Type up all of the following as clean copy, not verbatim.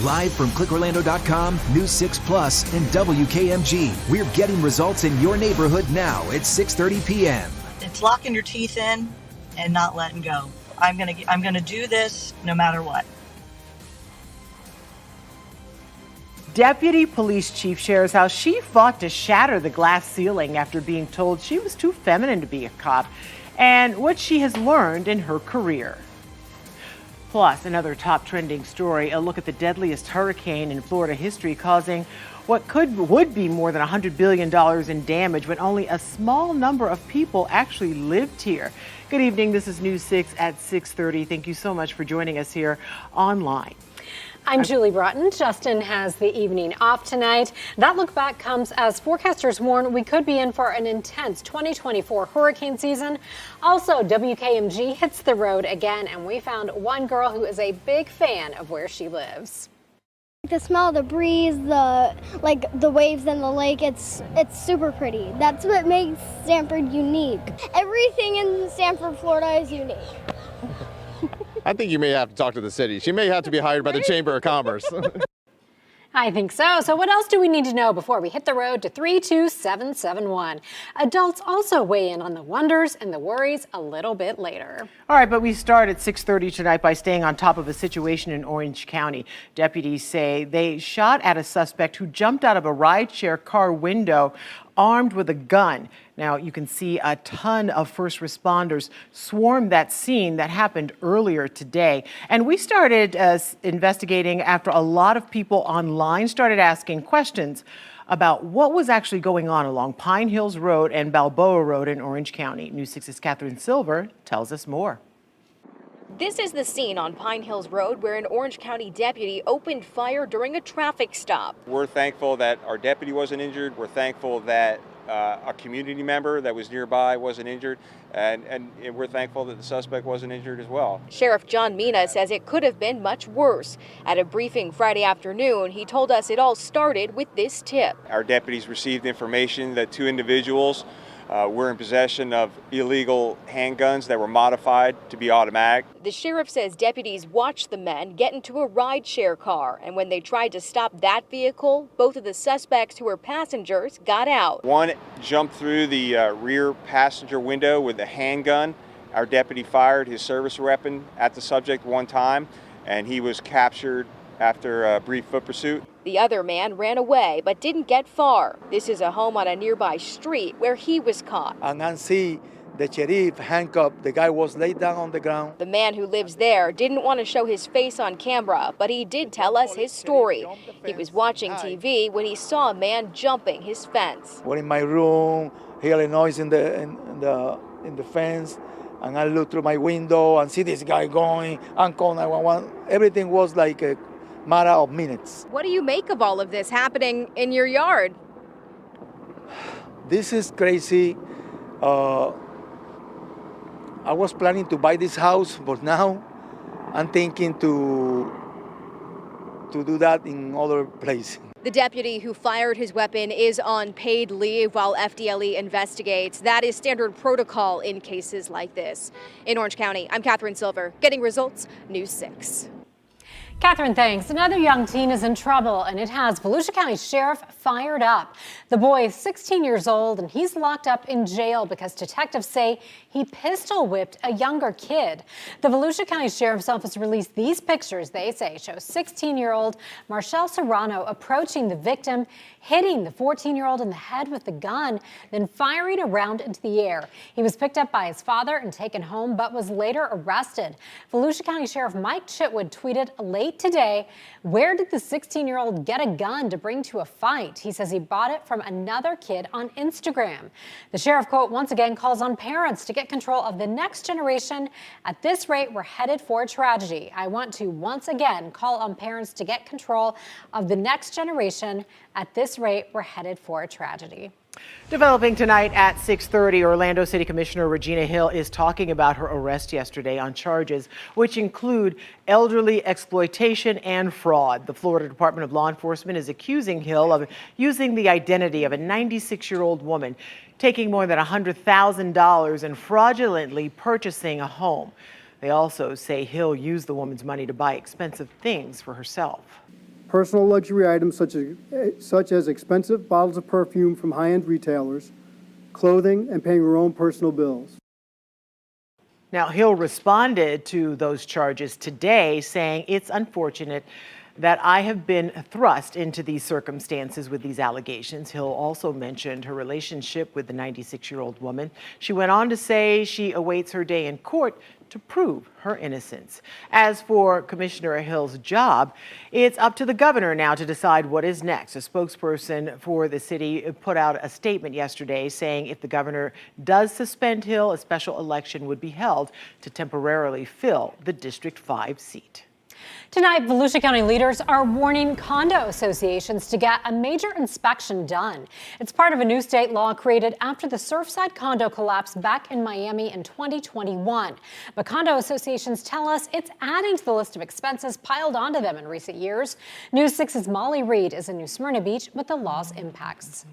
Live from clickorlando.com, News 6 Plus, and WKMG. We're getting results in your neighborhood now at 6:30 p.m. It's locking your teeth in and not letting go. I'm gonna do this no matter what. Deputy Police Chief shares how she fought to shatter the glass ceiling after being told she was too feminine to be a cop, and what she has learned in her career. Plus, another top trending story, a look at the deadliest hurricane in Florida history, causing what would be more than $100 billion in damage when only a small number of people actually lived here. Good evening. This is News 6 at 6:30. Thank you so much for joining us here online. I'm Julie Broughton. Justin has the evening off tonight. That look back comes as forecasters warn we could be in for an intense 2024 hurricane season. Also, WKMG hits the road again, and we found one girl who is a big fan of where she lives. The smell of the breeze, the waves in the lake, it's super pretty. That's what makes Sanford unique. Everything in Sanford, Florida is unique. I think you may have to talk to the city. She may have to be hired by the Chamber of Commerce. I think so. So what else do we need to know before we hit the road to 32771? Adults also weigh in on the wonders and the worries a little bit later. All right, but we start at 6:30 tonight by staying on top of a situation in Orange County. Deputies say they shot at a suspect who jumped out of a rideshare car window armed with a gun. Now, you can see a ton of first responders swarm that scene that happened earlier today. And we started investigating after a lot of people online started asking questions about what was actually going on along Pine Hills Road and Balboa Road in Orange County. News 6's Catherine Silver tells us more. This is the scene on Pine Hills Road where an Orange County deputy opened fire during a traffic stop. We're thankful that our deputy wasn't injured. We're thankful that a community member that was nearby wasn't injured. And we're thankful that the suspect wasn't injured as well. Sheriff John Mina says it could have been much worse. At a briefing Friday afternoon, he told us it all started with this tip. Our deputies received information that two individuals were in possession of illegal handguns that were modified to be automatic. The sheriff says deputies watched the men get into a rideshare car, and when they tried to stop that vehicle, both of the suspects who were passengers got out. One jumped through the rear passenger window with a handgun. Our deputy fired his service weapon at the subject one time, and he was captured after a brief foot pursuit. The other man ran away but didn't get far. This is a home on a nearby street where he was caught. And I see the sheriff handcuffed. The guy was laid down on the ground. The man who lives there didn't want to show his face on camera, but he did tell us his story. He was watching TV when he saw a man jumping his fence. We're in my room, hear a noise in the fence, and I look through my window and see this guy going and call 911. Everything was like a matter of minutes. What do you make of all of this happening in your yard? This is crazy. I was planning to buy this house, but now I'm thinking to do that in other place. The deputy who fired his weapon is on paid leave while FDLE investigates. That is standard protocol in cases like this. In Orange County, I'm Catherine Silver, getting results, News 6. Catherine, thanks. Another young teen is in trouble, and it has Volusia County Sheriff fired up. The boy is 16 years old, and he's locked up in jail because detectives say he pistol whipped a younger kid. The Volusia County Sheriff's Office released these pictures, they say, show 16-year-old Marshall Serrano approaching the victim, hitting the 14-year-old in the head with the gun, then firing a round into the air. He was picked up by his father and taken home, but was later arrested. Volusia County Sheriff Mike Chitwood tweeted late today, "Where did the 16-year-old get a gun to bring to a fight?" He says he bought it from another kid on Instagram. The sheriff, quote, once again calls on parents to get control of the next generation. At this rate, we're headed for a tragedy. I want to once again call on parents to get control of the next generation. At this rate, we're headed for a tragedy. Developing tonight at 6:30, Orlando City Commissioner Regina Hill is talking about her arrest yesterday on charges which include elderly exploitation and fraud. The Florida Department of Law Enforcement is accusing Hill of using the identity of a 96-year-old woman, taking more than $100,000 and fraudulently purchasing a home. They also say Hill used the woman's money to buy expensive things for herself. personal luxury items such as expensive bottles of perfume from high-end retailers, clothing, and paying her own personal bills. Now, Hill responded to those charges today, saying it's unfortunate that I have been thrust into these circumstances with these allegations. Hill also mentioned her relationship with the 96-year-old woman. She went on to say she awaits her day in court to prove her innocence. As for Commissioner Hill's job, it's up to the governor now to decide what is next. A spokesperson for the city put out a statement yesterday saying if the governor does suspend Hill, a special election would be held to temporarily fill the District 5 seat. Tonight, Volusia County leaders are warning condo associations to get a major inspection done. It's part of a new state law created after the Surfside condo collapse back in Miami in 2021. But condo associations tell us it's adding to the list of expenses piled onto them in recent years. News 6's Molly Reed is in New Smyrna Beach with the law's impacts.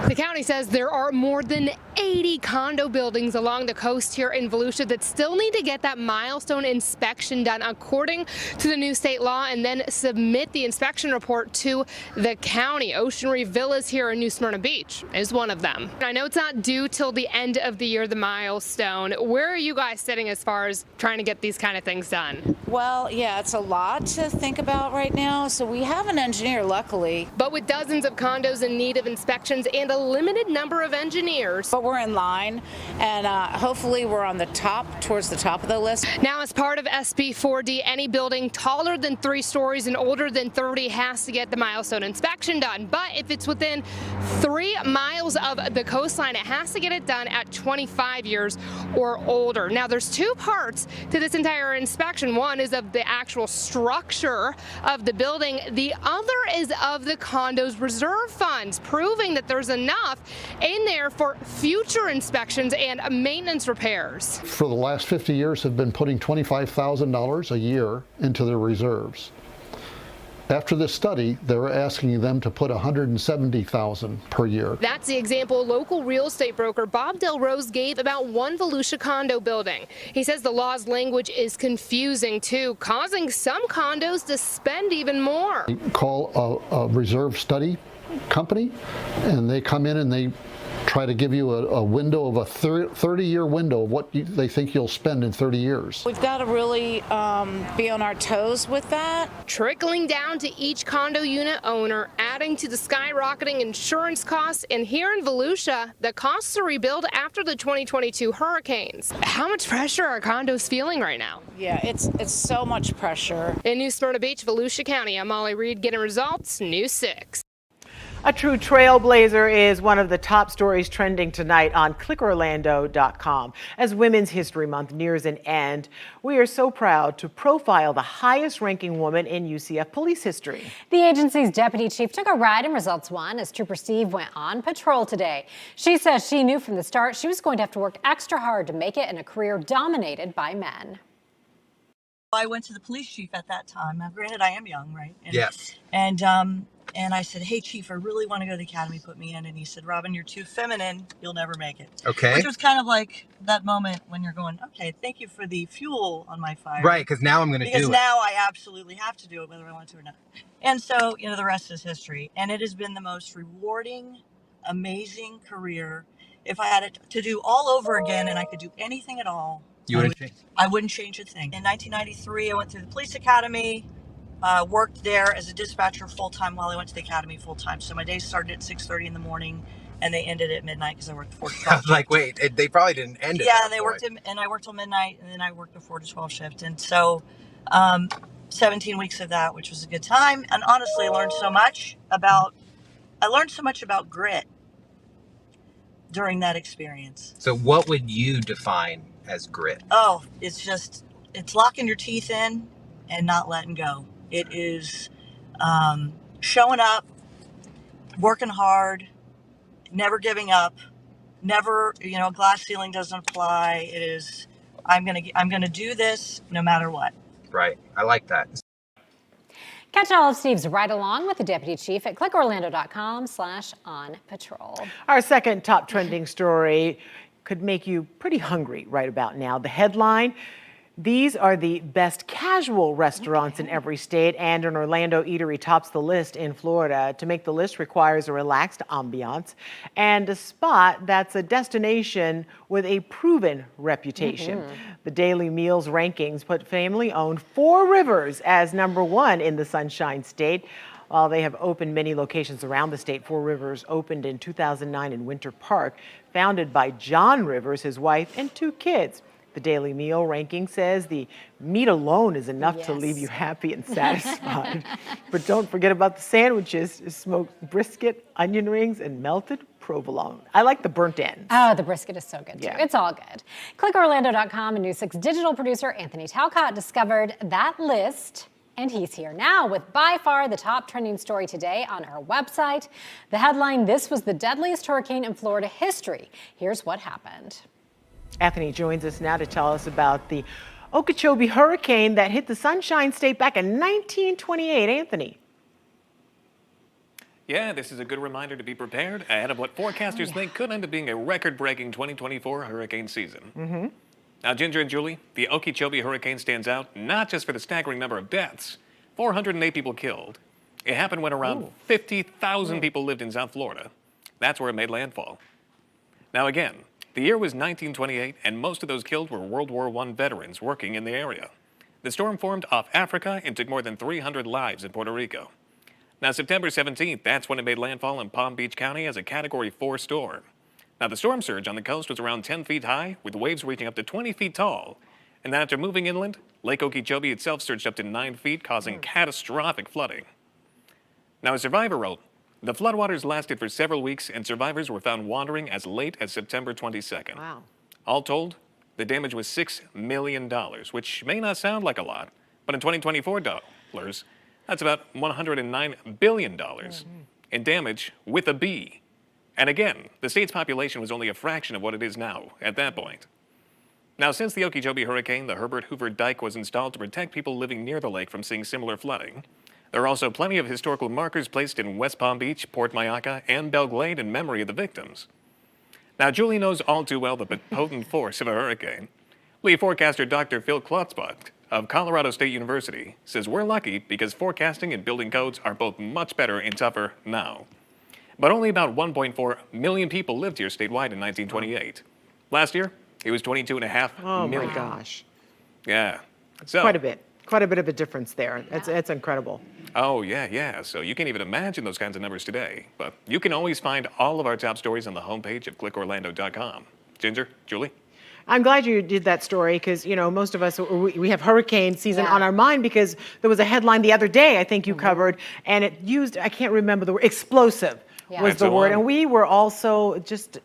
The county says there are more than 80 condo buildings along the coast here in Volusia that still need to get that milestone inspection done according to the new state law and then submit the inspection report to the county. Ocean Reef Villas here in New Smyrna Beach is one of them. I know it's not due till the end of the year, the milestone. Where are you guys sitting as far as trying to get these kind of things done? Well, yeah, it's a lot to think about right now. So we have an engineer, luckily. But with dozens of condos in need of inspections and a limited number of engineers. But we're in line, and hopefully we're on the top, towards the top of the list. Now, as part of SB 4D, any building taller than 3 stories and older than 30 has to get the milestone inspection done. But if it's within 3 miles of the coastline, it has to get it done at 25 years or older. Now, there's 2 parts to this entire inspection. One is of the actual structure of the building. The other is of the condo's reserve funds, proving that there's enough in there for future inspections and maintenance repairs. For the last 50 years have been putting $25,000 a year into their reserves. After this study, they were asking them to put $170,000 per year. That's the example local real estate broker Bob Del Rose gave about one Volusia condo building. He says the law's language is confusing too, causing some condos to spend even more. Call a reserve study company, and they come in and they try to give you a window of a 30-year window of what they think you'll spend in 30 years. We've got to really be on our toes with that. Trickling down to each condo unit owner, adding to the skyrocketing insurance costs, and here in Volusia, the costs to rebuild after the 2022 hurricanes. How much pressure are condos feeling right now? Yeah, it's so much pressure. In New Smyrna Beach, Volusia County, I'm Molly Reed, getting results, News 6. A true trailblazer is one of the top stories trending tonight on clickorlando.com. As Women's History Month nears an end, we are so proud to profile the highest-ranking woman in UCF police history. The agency's deputy chief took a ride in Results 1 as Trooper Steve went on patrol today. She says she knew from the start she was going to have to work extra hard to make it in a career dominated by men. I went to the police chief at that time. Now, granted, I am young, right? Yes. And I said, hey, chief, I really want to go to the academy, put me in. And he said, Robin, you're too feminine. You'll never make it. Okay. Which was kind of like that moment when you're going, okay, thank you for the fuel on my fire. Right, because now I'm going to do it. Because now I absolutely have to do it, whether I want to or not. And so, the rest is history. And it has been the most rewarding, amazing career. If I had it to do all over again and I could do anything at all, I wouldn't change a thing. In 1993, I went through the police academy. Worked there as a dispatcher full-time while I went to the academy full-time. So my days started at 6:30 in the morning and they ended at midnight because I worked 4 to 12. I was like, wait, they probably didn't end it. Yeah, and I worked till midnight, and then I worked a 4 to 12 shift. And so 17 weeks of that, which was a good time. And honestly, I learned so much about grit during that experience. So what would you define as grit? Oh, it's locking your teeth in and not letting go. It is showing up, working hard, never giving up, never, glass ceiling doesn't apply. It is, I'm gonna do this no matter what. Right. I like that. Catch all of Steve's ride along with the deputy chief at clickorlando.com/onpatrol. Our second top trending story could make you pretty hungry right about now. The headline: These are the best casual restaurants in every state, and an Orlando eatery tops the list in Florida. To make the list requires a relaxed ambiance and a spot that's a destination with a proven reputation. The Daily Meals rankings put family-owned Four Rivers as #1 in the Sunshine State. While they have opened many locations around the state, Four Rivers opened in 2009 in Winter Park, founded by John Rivers, his wife, and 2 kids. The Daily Meal ranking says the meat alone is enough to leave you happy and satisfied. But don't forget about the sandwiches: smoked brisket, onion rings, and melted provolone. I like the burnt ends. Oh, the brisket is so good too. It's all good. ClickOrlando.com and News 6 digital producer Anthony Talcott discovered that list. And he's here now with by far the top trending story today on our website. The headline: "This was the deadliest hurricane in Florida history." Here's what happened. Anthony joins us now to tell us about the Okeechobee hurricane that hit the Sunshine State back in 1928. Anthony. Yeah, this is a good reminder to be prepared ahead of what forecasters think could end up being a record-breaking 2024 hurricane season. Now, Ginger and Julie, the Okeechobee hurricane stands out not just for the staggering number of deaths, 408 people killed. It happened when around 50,000 people lived in South Florida. That's where it made landfall. Now again, the year was 1928, and most of those killed were World War I veterans working in the area. The storm formed off Africa and took more than 300 lives in Puerto Rico. Now, September 17th, that's when it made landfall in Palm Beach County as a Category 4 storm. Now, the storm surge on the coast was around 10 feet high, with waves reaching up to 20 feet tall. And then after moving inland, Lake Okeechobee itself surged up to 9 feet, causing catastrophic flooding. Now, a survivor wrote, "The floodwaters lasted for several weeks, and survivors were found wandering as late as September 22nd. Wow. All told, the damage was $6 million, which may not sound like a lot, but in 2024 dollars, that's about $109 billion in damage with a B. And again, the state's population was only a fraction of what it is now at that point. Now, since the Okeechobee hurricane, the Herbert Hoover Dike was installed to protect people living near the lake from seeing similar flooding. There are also plenty of historical markers placed in West Palm Beach, Port Mayaca, and Belle Glade in memory of the victims. Now, Julie knows all too well the potent force of a hurricane. Lead forecaster Dr. Phil Klotzbach of Colorado State University says we're lucky because forecasting and building codes are both much better and tougher now. But only about 1.4 million people lived here statewide in 1928. Last year, it was 22.5 million. Oh my gosh. Yeah. So Quite a bit of a difference there. It's incredible. Oh, yeah. So you can't even imagine those kinds of numbers today. But you can always find all of our top stories on the homepage of clickorlando.com. Ginger, Julie? I'm glad you did that story because, most of us, we have hurricane season on our mind because there was a headline the other day I think you covered, and it used, I can't remember the word, explosive was That's the word. one. And we were also just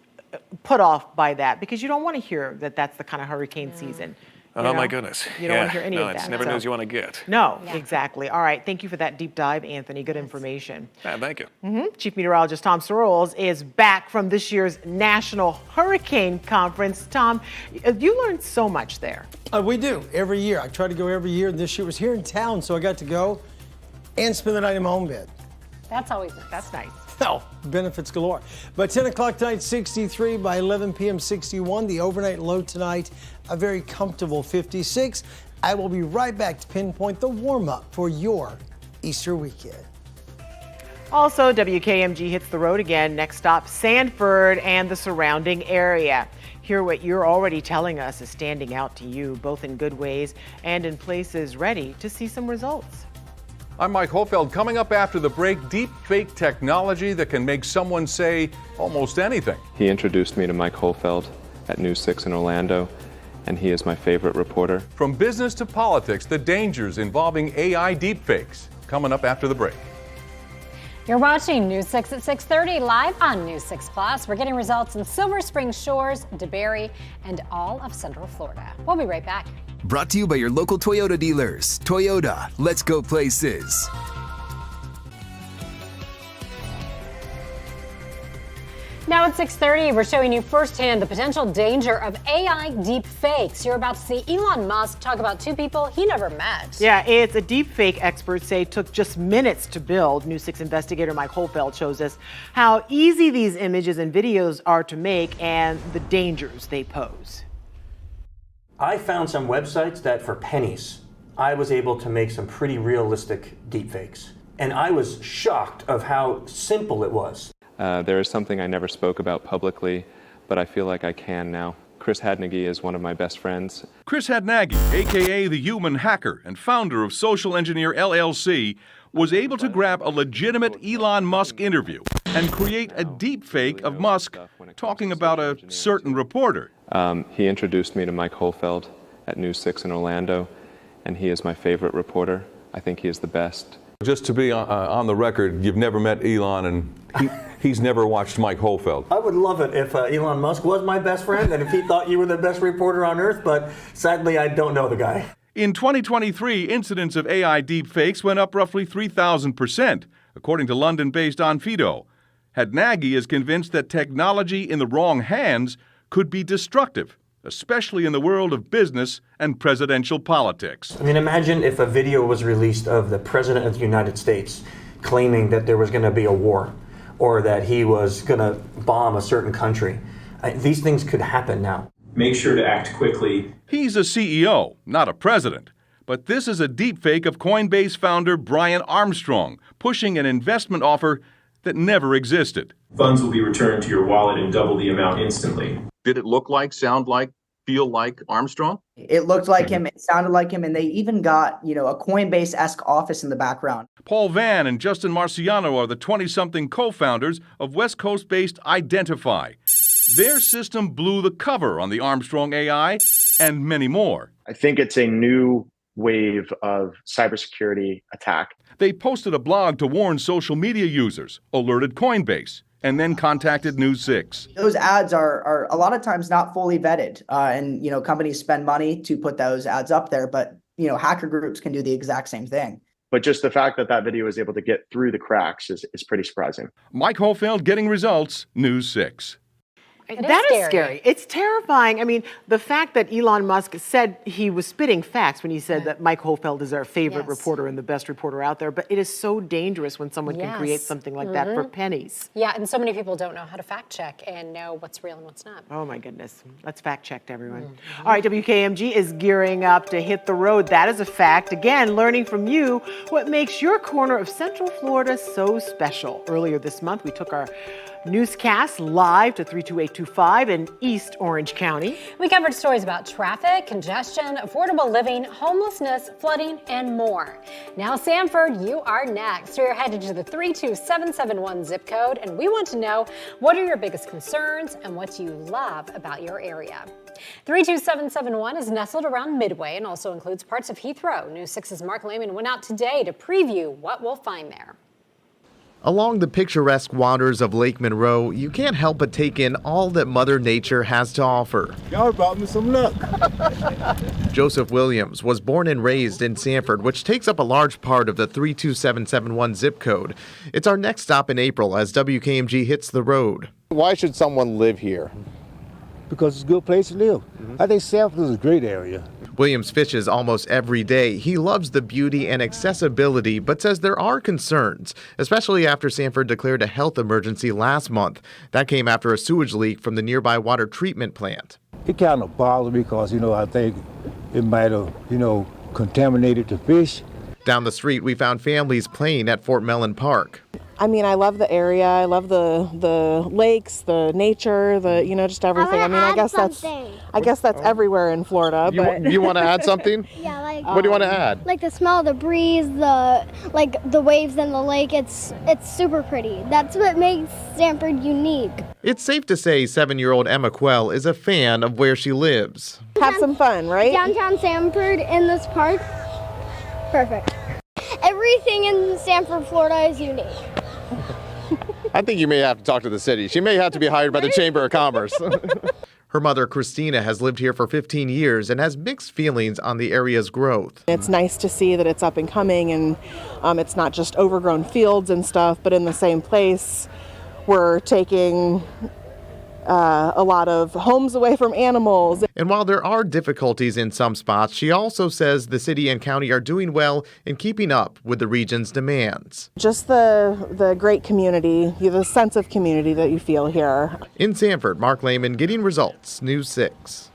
put off by that because you don't want to hear that that's the kind of hurricane season. Oh, my goodness. You don't want to hear any of that. No, it's never news you want to get. No, exactly. All right. Thank you for that deep dive, Anthony. Good information. Yeah, thank you. Chief Meteorologist Tom Sorrells is back from this year's National Hurricane Conference. Tom, you learned so much there. We do every year. I try to go every year, and this year was here in town, so I got to go and spend the night in my own bed. That's always nice. That's nice. Oh, benefits galore. By 10 o'clock tonight, 63. By 11 p.m., 61. The overnight low tonight, a very comfortable 56. I will be right back to pinpoint the warm-up for your Easter weekend. Also, WKMG hits the road again. Next stop, Sanford and the surrounding area. Hear what you're already telling us is standing out to you, both in good ways and in places ready to see some results. I'm Mike Hofeld. Coming up after the break, deepfake technology that can make someone say almost anything. He introduced me to Mike Hofeld at News 6 in Orlando, and he is my favorite reporter. From business to politics, the dangers involving AI deepfakes. Coming up after the break. You're watching News 6 at 6:30 live on News 6 Plus. We're getting results in Silver Spring Shores, DeBary, and all of Central Florida. We'll be right back. Brought to you by your local Toyota dealers. Toyota, let's go places. Now at 6:30, we're showing you firsthand the potential danger of AI deep fakes. You're about to see Elon Musk talk about two people he never met. Yeah, it's a deep fake experts say took just minutes to build. News 6 investigator Mike Hofeld shows us how easy these images and videos are to make and the dangers they pose. I found some websites that for pennies, I was able to make some pretty realistic deepfakes. And I was shocked of how simple it was. There is something I never spoke about publicly, but I feel like I can now. Chris Hadnagy is one of my best friends. Chris Hadnagy, aka the human hacker and founder of Social Engineer LLC, was able to grab a legitimate Elon Musk interview and create a deep fake of Musk talking about a certain reporter. He introduced me to Mike Holfeld at News 6 in Orlando, and he is my favorite reporter. I think he is the best. Just to be on the record, you've never met Elon, and he's never watched Mike Holfeld. I would love it if Elon Musk was my best friend and if he thought you were the best reporter on earth, but sadly I don't know the guy. In 2023, incidents of AI deepfakes went up roughly 3,000%, according to London-based Onfido. Hadnagy is convinced that technology in the wrong hands could be destructive, especially in the world of business and presidential politics. I mean, imagine if a video was released of the President of the United States claiming that there was going to be a war or that he was going to bomb a certain country. These things could happen now. Make sure to act quickly. He's a CEO, not a president. But this is a deepfake of Coinbase founder Brian Armstrong, pushing an investment offer that never existed. Funds will be returned to your wallet and double the amount instantly. Did it look like, sound like, feel like Armstrong? It looked like him, it sounded like him, and they even got, a Coinbase-esque office in the background. Paul Vann and Justin Marciano are the 20-something co-founders of West Coast-based Identify. Their system blew the cover on the Armstrong AI and many more. I think it's a new wave of cybersecurity attack. They posted a blog to warn social media users, alerted Coinbase, and then contacted News 6. Those ads are a lot of times not fully vetted, and companies spend money to put those ads up there, but hacker groups can do the exact same thing. But just the fact that that video was able to get through the cracks is pretty surprising. Mike Holfeld getting results, News 6. That is scary. It's terrifying. I mean, the fact that Elon Musk said he was spitting facts when he said that Mike Holfeld is our favorite reporter and the best reporter out there, but it is so dangerous when someone can create something like that for pennies. Yeah, and so many people don't know how to fact check and know what's real and what's not. Oh my goodness. Let's fact check, everyone. All right, WKMG is gearing up to hit the road. That is a fact. Again, learning from you what makes your corner of Central Florida so special. Earlier this month, we took our newscast live to 32825 in East Orange County. We covered stories about traffic, congestion, affordable living, homelessness, flooding, and more. Now, Sanford, you are next. We're headed to the 32771 zip code, and we want to know what are your biggest concerns and what you love about your area. 32771 is nestled around Midway and also includes parts of Heathrow. News 6's Mark Lehman went out today to preview what we'll find there. Along the picturesque waters of Lake Monroe, you can't help but take in all that Mother Nature has to offer. Y'all brought me some luck. Joseph Williams was born and raised in Sanford, which takes up a large part of the 32771 zip code. It's our next stop in April as WKMG hits the road. Why should someone live here? Because it's a good place to live. I think Sanford is a great area. Williams fishes almost every day. He loves the beauty and accessibility, but says there are concerns, especially after Sanford declared a health emergency last month. That came after a sewage leak from the nearby water treatment plant. It kind of bothers me because, I think it might have, contaminated the fish. Down the street, we found families playing at Fort Mellon Park. I mean, I love the area. I love the lakes, the nature, just everything. I guess that's everywhere in Florida. You want to add something? Yeah, what do you want to add? Like the smell of the breeze, the waves in the lake. It's super pretty. That's what makes Sanford unique. It's safe to say 7-year-old Emma Quell is a fan of where she lives. Have some fun, right? Downtown Sanford in this park. Perfect. Everything in Sanford, Florida is unique. I think you may have to talk to the city. She may have to be hired by the Chamber of Commerce. Her mother, Christina, has lived here for 15 years and has mixed feelings on the area's growth. It's nice to see that it's up and coming and it's not just overgrown fields and stuff, but in the same place we're taking a lot of homes away from animals. And while there are difficulties in some spots, she also says the city and county are doing well in keeping up with the region's demands. Just the great community, the sense of community that you feel here. In Sanford, Mark Lehman, Getting Results, News 6.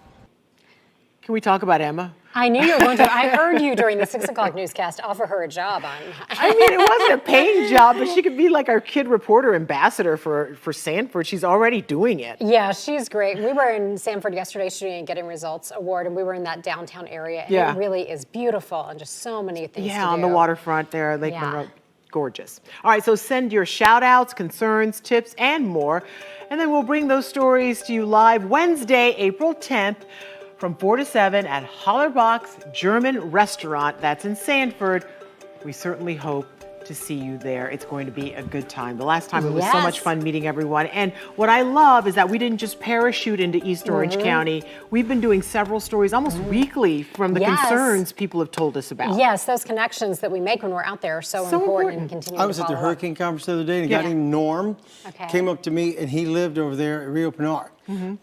Can we talk about Emma? I knew you were going to. I heard you during the 6 o'clock newscast offer her a job on. I mean, it wasn't a paying job, but she could be like our kid reporter ambassador for Sanford. She's already doing it. Yeah, she's great. We were in Sanford yesterday shooting a Getting Results Award, and we were in that downtown area. And Yeah. it really is beautiful and just so many things to do. Yeah, on the waterfront there, Lake Monroe. Gorgeous. All right, so send your shout outs, concerns, tips, and more. And then we'll bring those stories to you live Wednesday, April 10th from 4 to 7 at Hollerbox German Restaurant. That's in Sanford. We certainly hope to see you there. It's going to be a good time. The last time it was so much fun meeting everyone. And what I love is that we didn't just parachute into East Orange County. We've been doing several stories almost weekly from the concerns people have told us about. Yes, those connections that we make when we're out there are so important and continue I was at the hurricane conference the other day, and a guy named Norm came up to me, and he lived over there at Rio Pinar.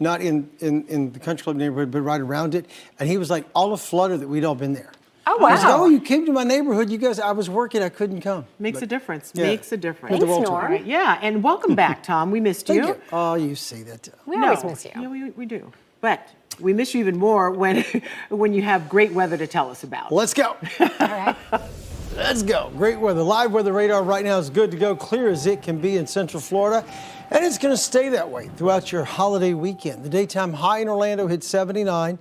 Not in the country club neighborhood, but right around it. And he was like, all aflutter that we'd all been there. Oh, wow. I was like, oh, you came to my neighborhood. You guys, I was working. I couldn't come. Makes a difference. Yeah. Makes a difference. Thanks, Norm. All right, yeah, and welcome back, Tom. We missed you. Thank you. Oh, you say that. We always miss you. Yeah, we do. But we miss you even more when you have great weather to tell us about. Let's go. All right. Let's go. Great weather. Live weather radar right now is good to go. Clear as it can be in Central Florida. And it's going to stay that way throughout your holiday weekend. The daytime high in Orlando hit 79,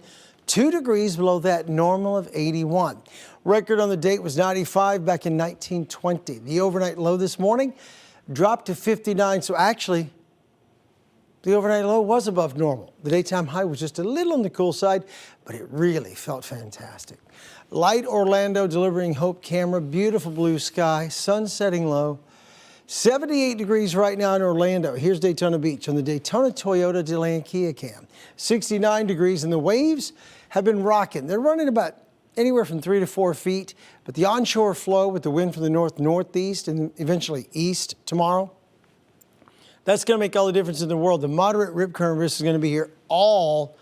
2 degrees below that normal of 81. Record on the date was 95 back in 1920. The overnight low this morning dropped to 59. So actually, the overnight low was above normal. The daytime high was just a little on the cool side, but it really felt fantastic. Light Orlando delivering Hope camera, beautiful blue sky, sun setting low. 78 degrees right now in Orlando. Here's Daytona Beach on the Daytona Toyota DeLand Kia cam. 69 degrees, and the waves have been rocking. They're running about anywhere from 3 to 4 feet, but the onshore flow with the wind from the north-northeast and eventually east tomorrow, that's going to make all the difference in the world. The moderate rip current risk is going to be here all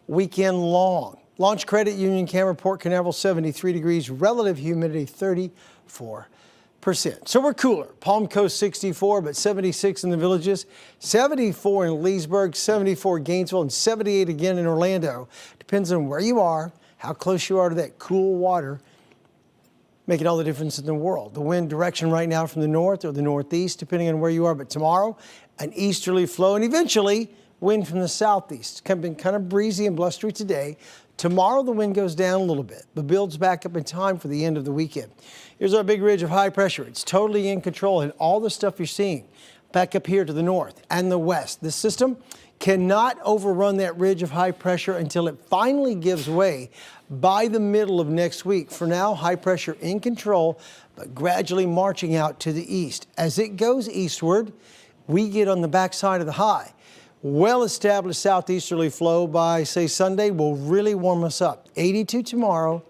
weekend long. Launch Credit Union camera, Port Canaveral, 73 degrees, relative humidity 34%. So we're cooler. Palm Coast 64, but 76 in the Villages, 74 in Leesburg, 74 Gainesville, and 78 again in Orlando. Depends on where you are, how close you are to that cool water, making all the difference in the world. The wind direction right now from the north or the northeast, depending on where you are. But tomorrow, an easterly flow, and eventually wind from the southeast. It's been kind of breezy and blustery today. Tomorrow, the wind goes down a little bit, but builds back up in time for the end of the weekend. Here's our big ridge of high pressure. It's totally in control, and all the stuff you're seeing back up here to the north and the west. This system cannot overrun that ridge of high pressure until it finally gives way by the middle of next week. For now, high pressure in control, but gradually marching out to the east. As it goes eastward, we get on the backside of the high. Well-established southeasterly flow by, say, Sunday will really warm us up. 82 tomorrow,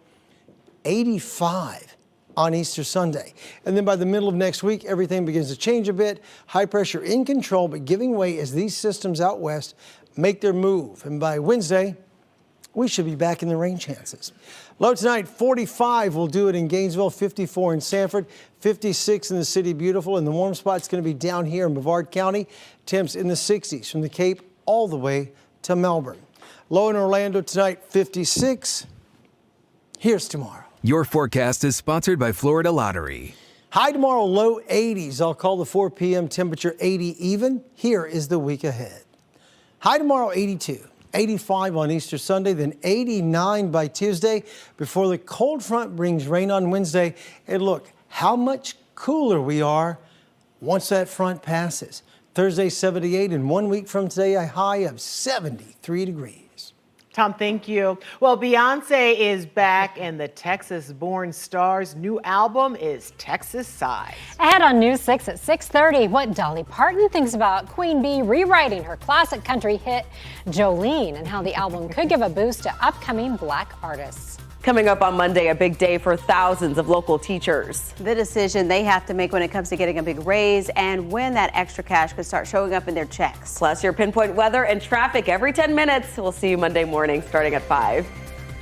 85 on Easter Sunday. And then by the middle of next week, everything begins to change a bit. High pressure in control, but giving way as these systems out west make their move. And by Wednesday, we should be back in the rain chances. Low tonight, 45 will do it in Gainesville, 54 in Sanford, 56 in the City Beautiful, and the warm spot's going to be down here in Brevard County. Temps in the 60s from the Cape all the way to Melbourne. Low in Orlando tonight, 56. Here's tomorrow. Your forecast is sponsored by Florida Lottery. High tomorrow, low 80s. I'll call the 4 p.m. temperature 80 even. Here is the week ahead. High tomorrow, 82. 85 on Easter Sunday, then 89 by Tuesday before the cold front brings rain on Wednesday. And look how much cooler we are once that front passes. Thursday, 78, and 1 week from today, a high of 73 degrees. Tom, thank you. Well, Beyonce is back, and the Texas-born star's new album is Texas Size. Ahead on News 6 at 6:30, what Dolly Parton thinks about Queen Bee rewriting her classic country hit Jolene, and how the album could give a boost to upcoming Black artists. Coming up on Monday, a big day for thousands of local teachers. The decision they have to make when it comes to getting a big raise and when that extra cash could start showing up in their checks. Plus your pinpoint weather and traffic every 10 minutes. We'll see you Monday morning starting at 5.